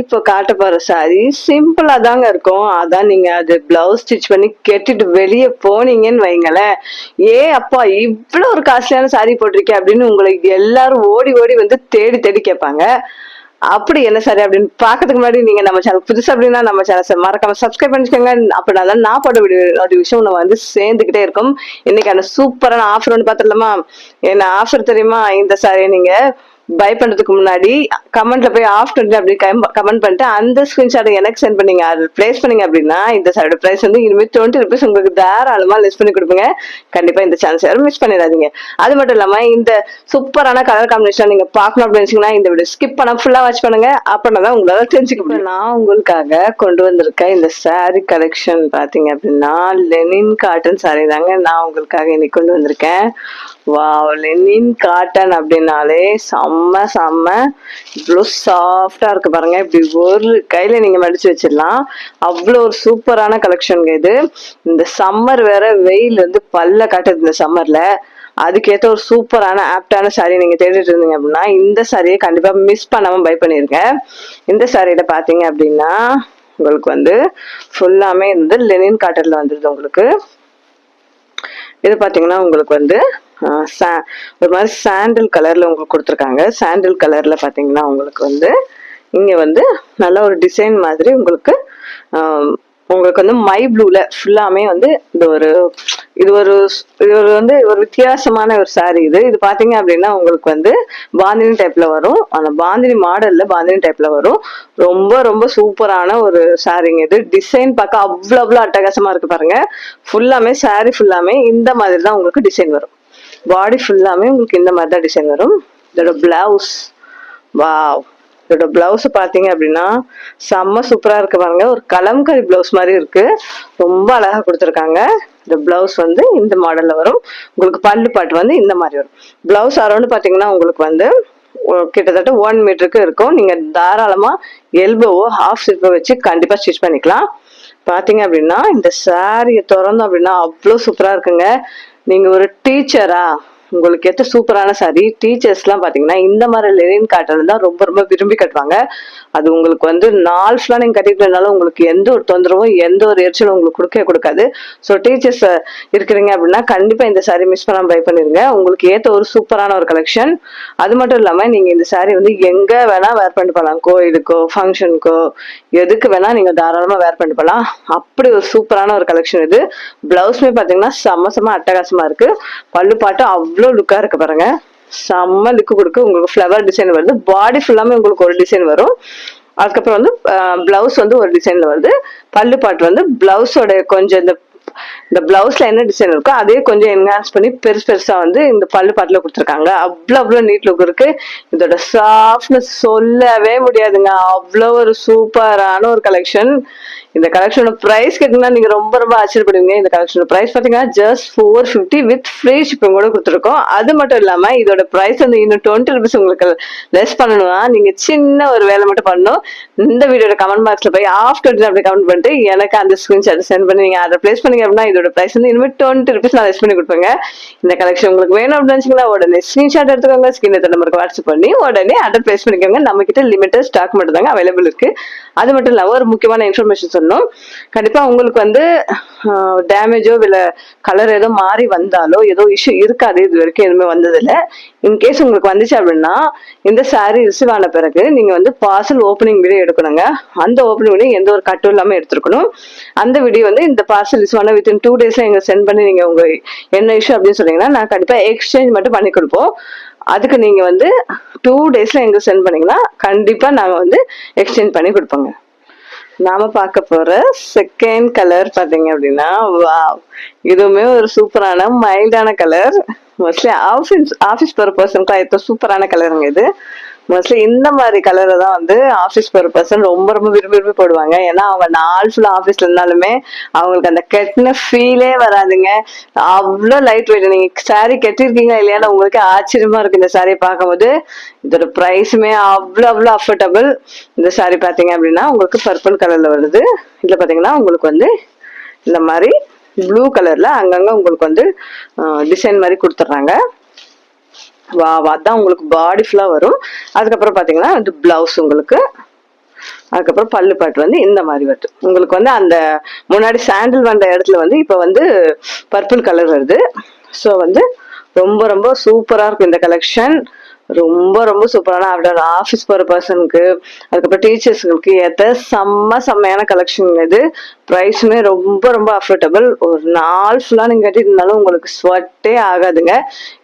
இப்போ காட்ட போற சாரி சிம்பிளா தாங்க இருக்கும். அதான் நீங்க அது பிளவுஸ் ஸ்டிச் பண்ணி கட்டிட்டு வெளியே போனீங்கன்னு வைங்களேன், ஏ அப்பா இவ்வளவு ஒரு காஸ்ட்லியான சாரி போட்டிருக்கேன் அப்படின்னு உங்களுக்கு எல்லாரும் ஓடி ஓடி வந்து தேடி தேடி கேட்பாங்க. அப்படி என்ன சாரி அப்படின்னு பாக்கிறதுக்கு முன்னாடி நீங்க நம்ம சேனல் புதுசு அப்படின்னா நம்ம சேனல் மறக்காம சப்ஸ்கிரைப் பண்ணிக்கோங்க. அப்படின்னா நான் போட்ட வீடியோ நோட்டிபிகேஷன் நம்ம வந்து சேர்ந்துகிட்டே இருக்கும். இன்னைக்கான சூப்பரான ஆஃபர் ஒன்று பார்த்துடலாமா? என்ன ஆஃபர் தெரியுமா? இந்த சாரியை நீங்க பை பண்றதுக்கு முன்னாடி கமெண்ட்ல போய் ஆஃப்டர் அப்படி கமெண்ட் பண்ணிட்டு அந்த ஸ்கிரீன்ஷாட் எனக்கு சென்ட் பண்ணீங்க, அது பிளேஸ் பண்ணீங்க அப்படின்னா இந்த சாரியோட பிரைஸ் வந்து இனிமேல் 20 rupees உங்களுக்கு தாராளமா லெஸ் பண்ணி கொடுப்பீங்க. கண்டிப்பா இந்த சான்ஸ் யாரும் மிஸ் பண்ணிடாதீங்க. அது மட்டும் இல்லாம இந்த சூப்பரான கலர் காம்பினேஷன் நீங்க பார்க்கணும் அப்படின்னு நினைச்சீங்கன்னா இந்த வீடியோ ஸ்கிப் பண்ண ஃபுல்லா வாட்ச் பண்ணுங்க. அப்படின்னா உங்களால தெரிஞ்சுக்க முடியும். நான் உங்களுக்காக கொண்டு வந்திருக்க இந்த சாரி கலெக்ஷன் பாத்தீங்க அப்படின்னா லெனின் காட்டன் சாரி தாங்க நான் உங்களுக்காக இன்னைக்கு கொண்டு வந்திருக்கேன். வாவ், லெனின் காட்டன் அப்படின்னாலே செம்ம செம்ம இவ்வளோ சாஃப்டா இருக்கு பாருங்க. இப்படி ஒரு கையில நீங்க மடிச்சு வச்சிடலாம். அவ்வளோ ஒரு சூப்பரான கலெக்ஷனுங்க இது. இந்த சம்மர் வேற, வெயில் வந்து பல்ல காட்டுது இந்த சம்மர்ல. அதுக்கேற்ற ஒரு சூப்பரான ஆப்டான சாரி நீங்க தேடிட்டு இருந்தீங்க அப்படின்னா இந்த சாரியை கண்டிப்பா மிஸ் பண்ணாம பை பண்ணிருங்க. இந்த சாரியில பாத்தீங்க அப்படின்னா உங்களுக்கு வந்து ஃபுல்லாமே வந்து லெனின் காட்டன்ல வந்துருது. உங்களுக்கு இது பாத்தீங்கன்னா உங்களுக்கு வந்து ஒரு மாதிரி சாண்டில் கலர்ல உங்களுக்கு கொடுத்துருக்காங்க. சாண்டில் கலர்ல பாத்தீங்கன்னா உங்களுக்கு வந்து இங்க வந்து நல்ல ஒரு டிசைன் மாதிரி உங்களுக்கு வந்து மை ப்ளூல ஃபுல்லாமே வந்து இது ஒரு வந்து ஒரு வித்தியாசமான ஒரு சாரி. இது பாத்தீங்க அப்படின்னா உங்களுக்கு வந்து பாந்தினி டைப்ல வரும். அந்த பாந்தினி மாடல்ல பாந்தினி டைப்ல வரும். ரொம்ப ரொம்ப சூப்பரான ஒரு சாரிங்க இது. டிசைன் பார்க்க அவ்வளவு அட்டகாசமா இருக்கு பாருங்க. ஃபுல்லாமே சாரி ஃபுல்லாமே இந்த மாதிரி தான் உங்களுக்கு டிசைன் வரும். பாடி ஃபுல்லாமே உங்களுக்கு இந்த மாதிரி தான் டிசைன் வரும். இதோட பிளவுஸ், வாவ், இதோட பிளவுஸ் பாத்தீங்க அப்படின்னா செம்ம சூப்பரா இருக்கு பாருங்க. ஒரு கலம்கரி பிளவுஸ் மாதிரி இருக்கு. ரொம்ப அழகா கொடுத்துருக்காங்க. இந்த பிளவுஸ் வந்து இந்த மாடல்ல வரும். உங்களுக்கு பல்லு பாட்டு வந்து இந்த மாதிரி வரும். பிளவுஸ் அரௌண்ட் பாத்தீங்கன்னா உங்களுக்கு வந்து கிட்டத்தட்ட 1 மீட்டருக்கு இருக்கும். நீங்க தாராளமா எல்போவோ ஹாஃப் ஸ்லிப்போ வச்சு கண்டிப்பா ஸ்டிச் பண்ணிக்கலாம். பாத்தீங்க அப்படின்னா இந்த சாரியை திறந்தோம் அப்படின்னா அவ்வளவு சூப்பரா இருக்குங்க. நீங்க ஒரு டீச்சரா, உங்களுக்கு ஏற்ற சூப்பரான சாரி. டீச்சர்ஸ் எல்லாம் பாத்தீங்கன்னா இந்த மாதிரி லெனின் காட்டன் தான் ரொம்ப ரொம்ப விரும்பி கட்டுவாங்க. அது உங்களுக்கு வந்து நாள் ஃபுல்லா நீங்க கட்டிக்கிட்டனாலும் உங்களுக்கு எந்த ஒரு தொந்தரவும் எந்த ஒரு எரிச்சலும் உங்களுக்கு கொடுக்காது. ஸோ டீச்சர்ஸ் இருக்கிறீங்க அப்படின்னா கண்டிப்பா இந்த சாரி மிஸ் பண்ணாம பை பண்ணிருங்க. உங்களுக்கு ஏற்ற ஒரு சூப்பரான ஒரு கலெக்ஷன். அது மட்டும் இல்லாம நீங்க இந்த சாரி வந்து எங்க வேணா வேர் பண்ணிட்டு போகலாம். கோயிலுக்கோ ஃபங்க்ஷனுக்கோ எதுக்கு வேணா நீங்க தாராளமா வேர் பண்ணிட்டு போகலாம். அப்படி ஒரு சூப்பரான ஒரு கலெக்ஷன் இது. பிளவுஸ்மே பாத்தீங்கன்னா செம்ம அட்டகாசமா இருக்கு. பல்லு பாட்டு அவ்வளோ லுக்கா இருக்கு பாருங்க. செம்ம லுக்கு கொடுக்கு. உங்களுக்கு ஃபிளவர் டிசைன் வருது. பாடி ஃபுல்லாமே உங்களுக்கு ஒரு டிசைன் வரும். அதுக்கப்புறம் வந்து பிளவுஸ் வந்து ஒரு டிசைன்ல வருது. பல்லு பாட்டு வந்து பிளவுஸோட கொஞ்சம் இந்த பிளவுஸ்ல என்ன டிசைன் இருக்கோ அதே கொஞ்சம் என்ஹான்ஸ் பண்ணி பெருசா வந்து இந்த பல்லு பாட்டுல கொடுத்துருக்காங்க. அவ்வளவு நீட் லுக் இருக்கு. இதோட சாஃப்ட்னஸ் சொல்லவே முடியாதுங்க. அவ்வளவு ஒரு சூப்பரான ஒரு கலெக்ஷன். இந்த கலெக்ஷனோட பிரைஸ் கேட்டீங்கன்னா நீங்க ரொம்ப ரொம்ப ஆச்சரியப்படுவீங்க. இந்த கலெக்ஷனோட பிரைஸ் பாத்தீங்கன்னா ஜஸ்ட் 450 வித் ஃப்ரீ ஷிப்பிங் கூட கொடுத்துருக்கோம். அது மட்டும் இல்லாம இதோட பிரைஸ் வந்து இன்னும் 20 rupees உங்களுக்கு லெஸ் பண்ணணும்னா நீங்க சின்ன ஒரு வேலை மட்டும் பண்ணணும். இந்த வீடியோட கமெண்ட் பாக்ஸ்ல போய் ஆஃப்டர் அப்படி கமெண்ட் பண்ணிட்டு எனக்கு அந்த ஸ்கிரீன்ஷாட் சென்ட் பண்ணி நீங்க அதை பிளேஸ் பண்ணீங்க அப்படின்னா இதோட பிரைஸ் வந்து இனிமேல் 20 rupees நான் லெஸ் பண்ணி கொடுப்பேங்க. இந்த கலெக்ஷன் உங்களுக்கு வேணும் அப்படின்னு நினைச்சீங்கன்னா உடனே ஸ்கிரீன்ஷாட் எடுத்துக்கோங்க. ஸ்கிரீன் நம்பருக்கு வாட்ஸ்அப் பண்ணி உடனே ஆர்டர் பிளேஸ் பண்ணிக்கோங்க. நம்ம கிட்ட லிமிட்டட் ஸ்டாக் மட்டும் தாங்க அவைலபிள் இருக்கு. அது மட்டும் இல்லாம ஒரு முக்கியமான இன்ஃபர்மேஷன் சொன்னோம். கண்டிப்பா உங்களுக்கு வந்து டேமேஜோ இல்ல கலர் ஏதோ மாறி வந்தாலோ ஏதோ இஷ்யூ இருக்காது. இது வரைக்கும் எதுவுமே வந்தது இல்ல. இன்கேஸ் உங்களுக்கு வந்துச்சு அப்படின்னா இந்த சாரி ரிசீவ் ஆன பிறகு நீங்க வந்து பார்சல் ஓப்பனிங் வீடியோ எடுக்கணுங்க. அந்த ஓப்பனிங் வீடியோ எந்த ஒரு கட்டும் இல்லாம எடுத்துருக்கணும். அந்த வீடியோ வந்து இந்த பார்சல் ரிசீவ் ஆன வித்தின் 2 days எங்க சென்ட் பண்ணி நீங்க உங்க என்ன இஷ்யூ அப்படின்னு சொன்னீங்கன்னா நான் கண்டிப்பா எக்ஸ்சேஞ்ச் மட்டும் பண்ணி கொடுப்போம். அதுக்கு நீங்க வந்து 2 days எங்க சென்ட் பண்ணீங்கன்னா கண்டிப்பா நாங்க வந்து எக்ஸ்சேஞ்ச் பண்ணி கொடுப்போங்க. நாம பார்க்க போற செகண்ட் கலர் பாத்தீங்க அப்படின்னா வாவ், இதுவுமே ஒரு சூப்பரான மைல்டான கலர். மோஸ்ட்லி ஆஃபீஸ் போற பர்சனுக்கு சூப்பரான கலருங்க இது. மோஸ்ட்லி இந்த மாதிரி கலரை தான் வந்து ஆஃபீஸ் போற பர்சன் ரொம்ப ரொம்ப விரும்பி போடுவாங்க. ஏன்னா அவங்க நாள் ஃபுல்லா ஆஃபீஸ்ல இருந்தாலுமே அவங்களுக்கு அந்த கெட்டின ஃபீலே வராதுங்க. அவ்வளோ லைட் வெயிட். நீங்க சாரி கட்டிருக்கீங்க இல்லையான்னு உங்களுக்கு ஆச்சரியமா இருக்கு இந்த சாரியை பார்க்கும்போது. இதோட பிரைஸுமே அவ்வளோ அஃபோர்டபுள். இந்த சாரி பாத்தீங்க அப்படின்னா உங்களுக்கு பர்பிள் கலர்ல வருது. இதுல பாத்தீங்கன்னா உங்களுக்கு வந்து இந்த மாதிரி ப்ளூ கலர்ல அங்கங்க உங்களுக்கு வந்து டிசைன் மாதிரி கொடுத்துட்றாங்க. அதான் உங்களுக்கு பாடி ஃபுல்லா வரும். அதுக்கப்புறம் பாத்தீங்கன்னா வந்து பிளவுஸ் உங்களுக்கு அதுக்கப்புறம் பல்லு பாட்டு வந்து இந்த மாதிரி வருது. உங்களுக்கு வந்து அந்த முன்னாடி சாண்டில் வந்த இடத்துல வந்து இப்ப வந்து பர்பிள் கலர் வருது. ஸோ வந்து ரொம்ப ரொம்ப சூப்பரா இருக்கும் இந்த கலெக்ஷன். ரொம்ப ரொம்ப சூப்பரான ஆஃப்டர் ஆஃபீஸ் போற பர்சனுக்கு, அதுக்கப்புறம் டீச்சர்ஸ்களுக்கு ஏற்ற செம்மையான கலெக்ஷன் இது. ப்ரைஸுமே ரொம்ப ரொம்ப அஃபோர்டபுள். ஒரு நாள் ஃபுல்லா நீங்க கட்டிருந்தாலும் உங்களுக்கு ஸ்வெட்டே ஆகாதுங்க.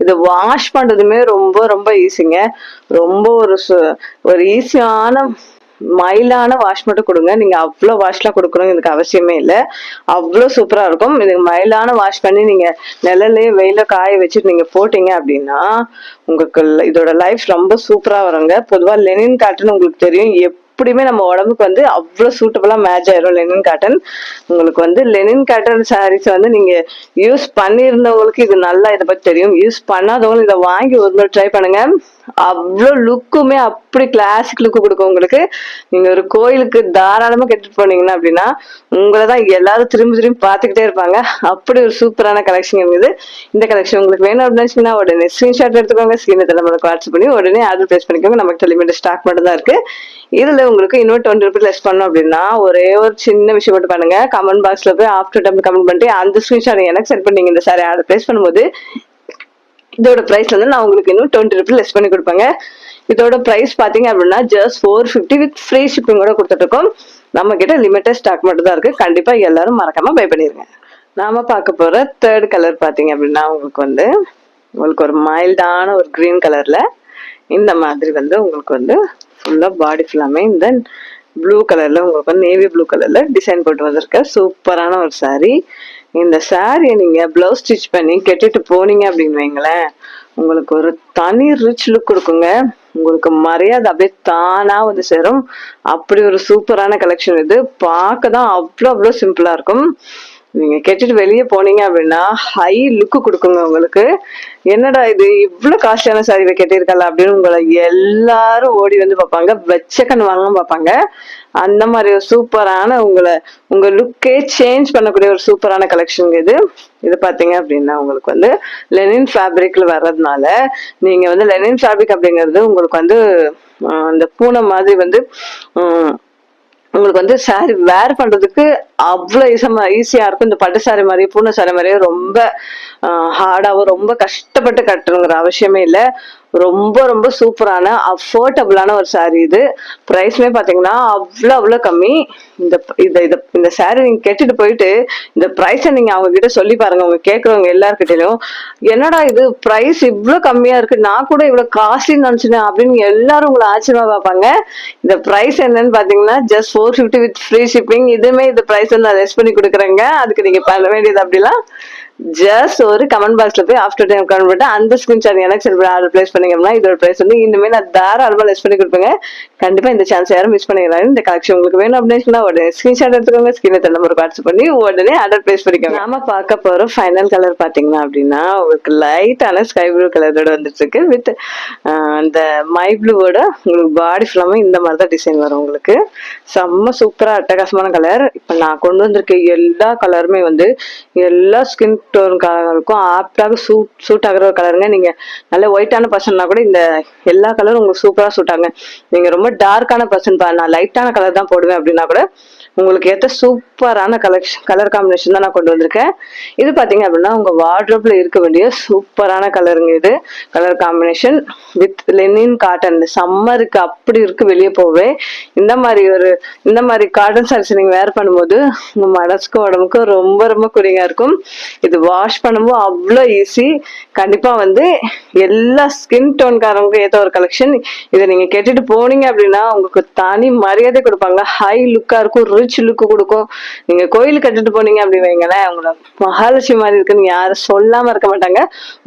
இது வாஷ் பண்றதுமே ரொம்ப ரொம்ப ஈஸிங்க. ரொம்ப ஒரு ஈஸியான மைல்டான வாஷ் மட்டும் கொடுங்க. நீங்க அவ்வளோ வாஷ்லாம் கொடுக்கணும் எனக்கு அவசியமே இல்லை. அவ்வளோ சூப்பரா இருக்கும். இதுக்கு மைல்டான வாஷ் பண்ணி நீங்க நிழல்லயே வெயில காய வச்சுட்டு நீங்க போட்டீங்க அப்படின்னா உங்களுக்கு இதோட லைஃப் ரொம்ப சூப்பரா வருங்க. பொதுவா லெனின் காட்டன் உங்களுக்கு தெரியும், எப்படியுமே நம்ம உடம்புக்கு வந்து அவ்வளவு சூட்டபிளா மேட்ச் ஆயிரும் லெனின் காட்டன். உங்களுக்கு வந்து லெனின் காட்டன் சாரீஸ் வந்து நீங்க யூஸ் பண்ணியிருந்தவங்களுக்கு இது நல்லா இதை பத்தி தெரியும். யூஸ் பண்ணாதவங்களும் இதை வாங்கி ஒரு முறை ட்ரை பண்ணுங்க. அவ்வளோ லுக்குமே அப்படி கிளாசிக் லுக்கு கொடுக்கும் உங்களுக்கு. நீங்க ஒரு கோயிலுக்கு தாராளமா கெட்டுட்டு போனீங்கன்னா அப்படின்னா உங்களதான் எல்லாரும் திரும்பி திரும்பி பார்த்துக்கிட்டே இருப்பாங்க. அப்படி ஒரு சூப்பரான கலெக்ஷன் இருக்குது. இந்த கலெக்ஷன் உங்களுக்கு வேணும் அப்படின்னு உடனே ஸ்கிரீன்ஷாட் எடுத்துக்கோங்க. ஸ்கிரீன் நம்மளுக்கு வாட்ஸ்அப் பண்ணி உடனே ஆர்டர் பிளேஸ் பண்ணிக்கோங்க. நமக்கு லிமிட் ஸ்டாக் மட்டும் தான் இருக்கு. இதுல உங்களுக்கு இன்னும் 20 ரூபீஸ் லெஸ் பண்ணணும் அப்படின்னா ஒரே ஒரு சின்ன விஷயம் மட்டும் பண்ணுங்க. கமெண்ட் பாக்ஸ்ல போய் ஆஃப்டர் டைம் கமெண்ட் பண்ணிட்டு அந்த ஸ்கிரீன்ஷாட் எனக்கு சென்ட் பண்ணீங்க இந்த சாரி ஆர்டர் பிளேஸ் பண்ணும்போது இதோட பிரைஸ்ல வந்து நான் உங்களுக்கு இன்னும் 20 ரூபீஸ் லெஸ் பண்ணி கொடுப்பேங்க. இதோட பிரைஸ் பாத்தீங்க அப்படின்னா ஜஸ்ட் 450 வித் ஃப்ரீ ஷிப்பிங்கோட கொடுத்துட்டு இருக்கோம். நம்ம கிட்ட லிமிட்டட் ஸ்டாக் மட்டும் தான் இருக்கு. கண்டிப்பா எல்லாரும் மறக்காம பை பண்ணிருங்க. நாம பார்க்க போற தேர்ட் கலர் பாத்தீங்க அப்படின்னா உங்களுக்கு ஒரு மைல்டான ஒரு கிரீன் கலர்ல இந்த மாதிரி வந்து உங்களுக்கு வந்து ஃபுல்லா பாடி ஃபுல்லாமே இந்த ப்ளூ கலர்ல உங்களுக்கு வந்து நேவி ப்ளூ கலர்ல டிசைன் போட்டு வந்திருக்க சூப்பரான ஒரு சாரீ. இந்த சாரியை நீங்க பிளவுஸ் ஸ்டிச் பண்ணி கெட்டிட்டு போனீங்க அப்படின்னு வைங்களேன், உங்களுக்கு ஒரு தனி ரிச் லுக் கொடுக்குங்க. உங்களுக்கு மரியாதை அப்படியே தானா வந்து சேரும். அப்படி ஒரு சூப்பரான கலெக்ஷன் இது. பார்க்க தான் அவ்வளோ சிம்பிளா இருக்கும். நீங்க கெட்டிட்டு வெளியே போனீங்க அப்படின்னா ஹை லுக்கு கொடுக்குங்க உங்களுக்கு. என்னடா இது இவ்வளவு காஸ்ட்லியான சாரி கெட்டிருக்கல அப்படின்னு உங்களை எல்லாரும் ஓடி வந்து பார்ப்பாங்க, வெச்சக்கன் வாங்க பார்ப்பாங்க. அந்த மாதிரி ஒரு சூப்பரான உங்க லுக்கே சேஞ்ச் பண்ணக்கூடிய ஒரு சூப்பரான கலெக்ஷன் இது. இது பாத்தீங்க அப்படின்னா உங்களுக்கு வந்து லெனின் ஃபேப்ரிக்ல வர்றதுனால நீங்க வந்து லெனின் ஃபேப்ரிக் அப்படிங்கிறது உங்களுக்கு வந்து அந்த பூனை மாதிரி வந்து உங்களுக்கு வந்து சாரி வேர் பண்றதுக்கு அவ்வளவு ஈஸியா இருக்கும். இந்த பட்டு சாரி மாதிரி பூனை சாரி மாதிரியே ரொம்ப ஹார்டாவும் ரொம்ப கஷ்டப்பட்டு கட்டணுங்கிற அவசியமே இல்லை. ரொம்ப ரொம்ப சூப்பரான அஃபோர்டபுளான ஒரு சாரி இது. பிரைஸ்மே பாத்தீங்கன்னா அவ்வளோ கம்மி. இந்த சாரி நீங்க கெட்டிட்டு போயிட்டு இந்த பிரைஸை நீங்க அவங்க கிட்ட சொல்லி பாருங்க. அவங்க கேட்கறவங்க எல்லாருக்கிட்டையும் என்னடா இது பிரைஸ் இவ்வளவு கம்மியா இருக்கு, நான் கூட இவ்வளவு காஸ்ட்லின்னு நினைச்சேன் அப்படின்னு எல்லாரும் உங்களை ஆச்சரியமா பார்ப்பாங்க. இந்த பிரைஸ் என்னன்னு பாத்தீங்கன்னா ஜஸ்ட் 450 வித் ஃப்ரீ ஷிப்பிங். இதுமே இந்த பிரைஸ் வந்து நான் லெஸ் பண்ணி கொடுக்குறேங்க. அதுக்கு நீங்க பண்ண வேண்டியது அப்படிலாம் ஜஸ்ட் ஒரு கமெண்ட் பாக்ஸ்ல போய் ஆஃப்டர் டைம் கமெண்ட் பண்ணிட்டு அந்த ஸ்கிரீன்ஷாட் எனக்கு சென்ட் பண்ணி ஆர்டர் பிளேஸ் பண்ணீங்கன்னா இதோட பிரைஸ் வந்து இனிமே நான் தாராளமா லெஸ் பண்ணி கொடுப்பேங்க. கண்டிப்பா இந்த சான்ஸ் யாரும் மிஸ் பண்ணிக்கிறாங்க. இந்த கலெக்ஷன் உங்களுக்கு வேணும் அப்படின்னா உடனே ஸ்கிரீன்ஷாட் எடுத்துக்கோங்க. ஸ்கிரீன் நம்பருக்கு வாட்ஸ்அப் பண்ணி உடனே ஆர்டர் பிளேஸ் பண்ணிக்கோங்க. நாம பார்க்க போற ஃபைனல் கலர் பாத்தீங்கன்னா அப்படின்னா உங்களுக்கு லைட்டான ஸ்கை ப்ளூ கலரோட வந்துட்டு இருக்கு. வித் அந்த மை ப்ளூவோட உங்களுக்கு பாடி ஃபுல்லாமே இந்த மாதிரி தான் டிசைன் வரும். உங்களுக்கு செம்ம சூப்பரா அட்டகாசமான கலர். இப்ப நான் கொண்டு வந்திருக்க எல்லா கலருமே வந்து எல்லா ஸ்கின் டோன் கலருக்கும் ஆப்டாக சூட் ஆகிற ஒரு கலருங்க. நீங்க நல்ல ஒயிட்டான பர்சன்னா கூட இந்த எல்லா கலரும் உங்களுக்கு சூப்பரா சூட் ஆகுங்க. நீங்க ரொம்ப டார்க்கான பர்சன் நான் லைட்டான கலர் தான் போடுவேன் அப்படின்னா கூட உங்களுக்கு ஏற்ற சூப்பரான கலர் காம்பினேஷன் தான் நான் கொண்டு வந்திருக்கேன். இது பாத்தீங்க அப்படின்னா உங்க வார்ட்ரோப்ல இருக்க வேண்டிய சூப்பரான கலருங்க. இது colour combination with Lenin cotton. சம்மருக்கு அப்படி இருக்கு வெளியே போவே. இந்த மாதிரி காட்டன் சாரீஸ் நீங்க வேர் பண்ணும்போது உங்க மனசுக்கும் உடம்புக்கும் ரொம்ப ரொம்ப கூலிங்கா இருக்கும். இது வாஷ் பண்ணும்போது அவ்வளோ ஈஸி. கண்டிப்பா வந்து எல்லா ஸ்கின் டோன்காரங்களுக்கும் ஏற்ற ஒரு கலெக்ஷன். இதை நீங்க கேட்டுட்டு போனீங்க அப்படின்னா உங்களுக்கு தனி மரியாதை கொடுப்பாங்க. ஹை லுக்கா இருக்கும், ரிச் லுக்கு கொடுக்கும். நீங்க கோயில் கட்டிட்டு போனீங்க அப்படி வைங்களேன், உங்களை மகாலட்சுமி மாதிரி இருக்குன்னு யாரும் சொல்லாம இருக்க மாட்டாங்க.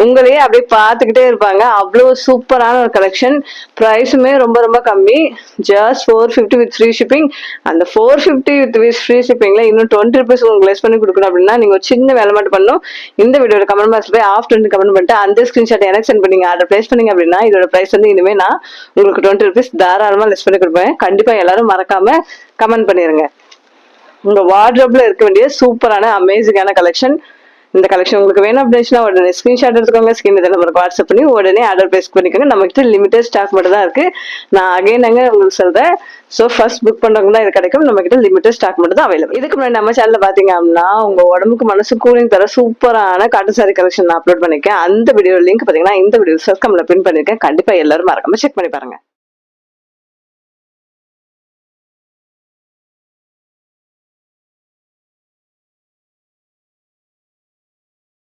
உங்களையே அப்படியே பார்த்துக்கிட்டே இருப்பாங்க. அவ்வளவு சூப்பரான ஒரு கலெக்ஷன். ப்ரைஸுமே ரொம்ப ரொம்ப கம்மி. Just 450 with free shipping. அந்த 450 வித் ஃப்ரீ ஷிப்பிங்ல இன்னும் 20 ரூபீஸ் உங்களுக்கு லெஸ் பண்ணி கொடுக்கணும் அப்படின்னா நீங்க ஒரு சின்ன வேலை மட்டும் பண்ணணும். இந்த வீடியோட கமெண்ட் பாக்ஸ்ல போய் ஆஃப்டர் கமெண்ட் பண்ணிட்டு அந்த ஸ்கிரீன்ஷாட் எனக்கு சென்ட் பண்ணீங்க ஆர்டர் பிளேஸ் பண்ணீங்க அப்படின்னா இதோட பிரைஸ் வந்து இனிமே நான் உங்களுக்கு 20 ரூபீஸ் தாராளமா லெஸ் பண்ணி கொடுப்பேன். கண்டிப்பா எல்லாரும் மறக்காம கமெண்ட் பண்ணிருங்க. உங்க வார்ட்ரோப்ல இருக்க வேண்டிய சூப்பரான அமேசிங்கான கலெக்ஷன். இந்த கலெக்ஷன் உங்களுக்கு வேணும் அப்படின்னா உடனே ஸ்கிரீன்ஷாட் எடுத்துக்கோங்க. ஸ்கிரீன் நம்பருக்கு வாட்ஸ்அப் பண்ணி உடனே ஆர்டர் பிளேஸ் பண்ணிக்கோங்க. நம்ம கிட்ட லிமிடெட் ஸ்டாக் மட்டும் தான் இருக்கு. நான் அகைனாங்க உங்களுக்கு சொல்றேன். ஸோ ஃபர்ஸ்ட் புக் பண்றவங்க தான் இது கிடைக்கும். நம்ம கிட்ட லிமிடெட் ஸ்டாக் மட்டும் தான் அவைலபிள். இதுக்கு முன்னாடி நம்ம சேனல்ல பாத்தீங்க அப்படின்னா உங்க உடம்புக்கு மனசு கூலிங் தர சூப்பரான காட்டன் சாரி கலெக்ஷன் நான் அப்லோட் பண்ணிருக்கேன். அந்த வீடியோ லிங்க் பாத்தீங்கன்னா இந்த வீடியோ சர்ச் கம்ல பின் பண்ணிருக்கேன். கண்டிப்பா எல்லாரும் மறக்காம செக் பண்ணி பாருங்க.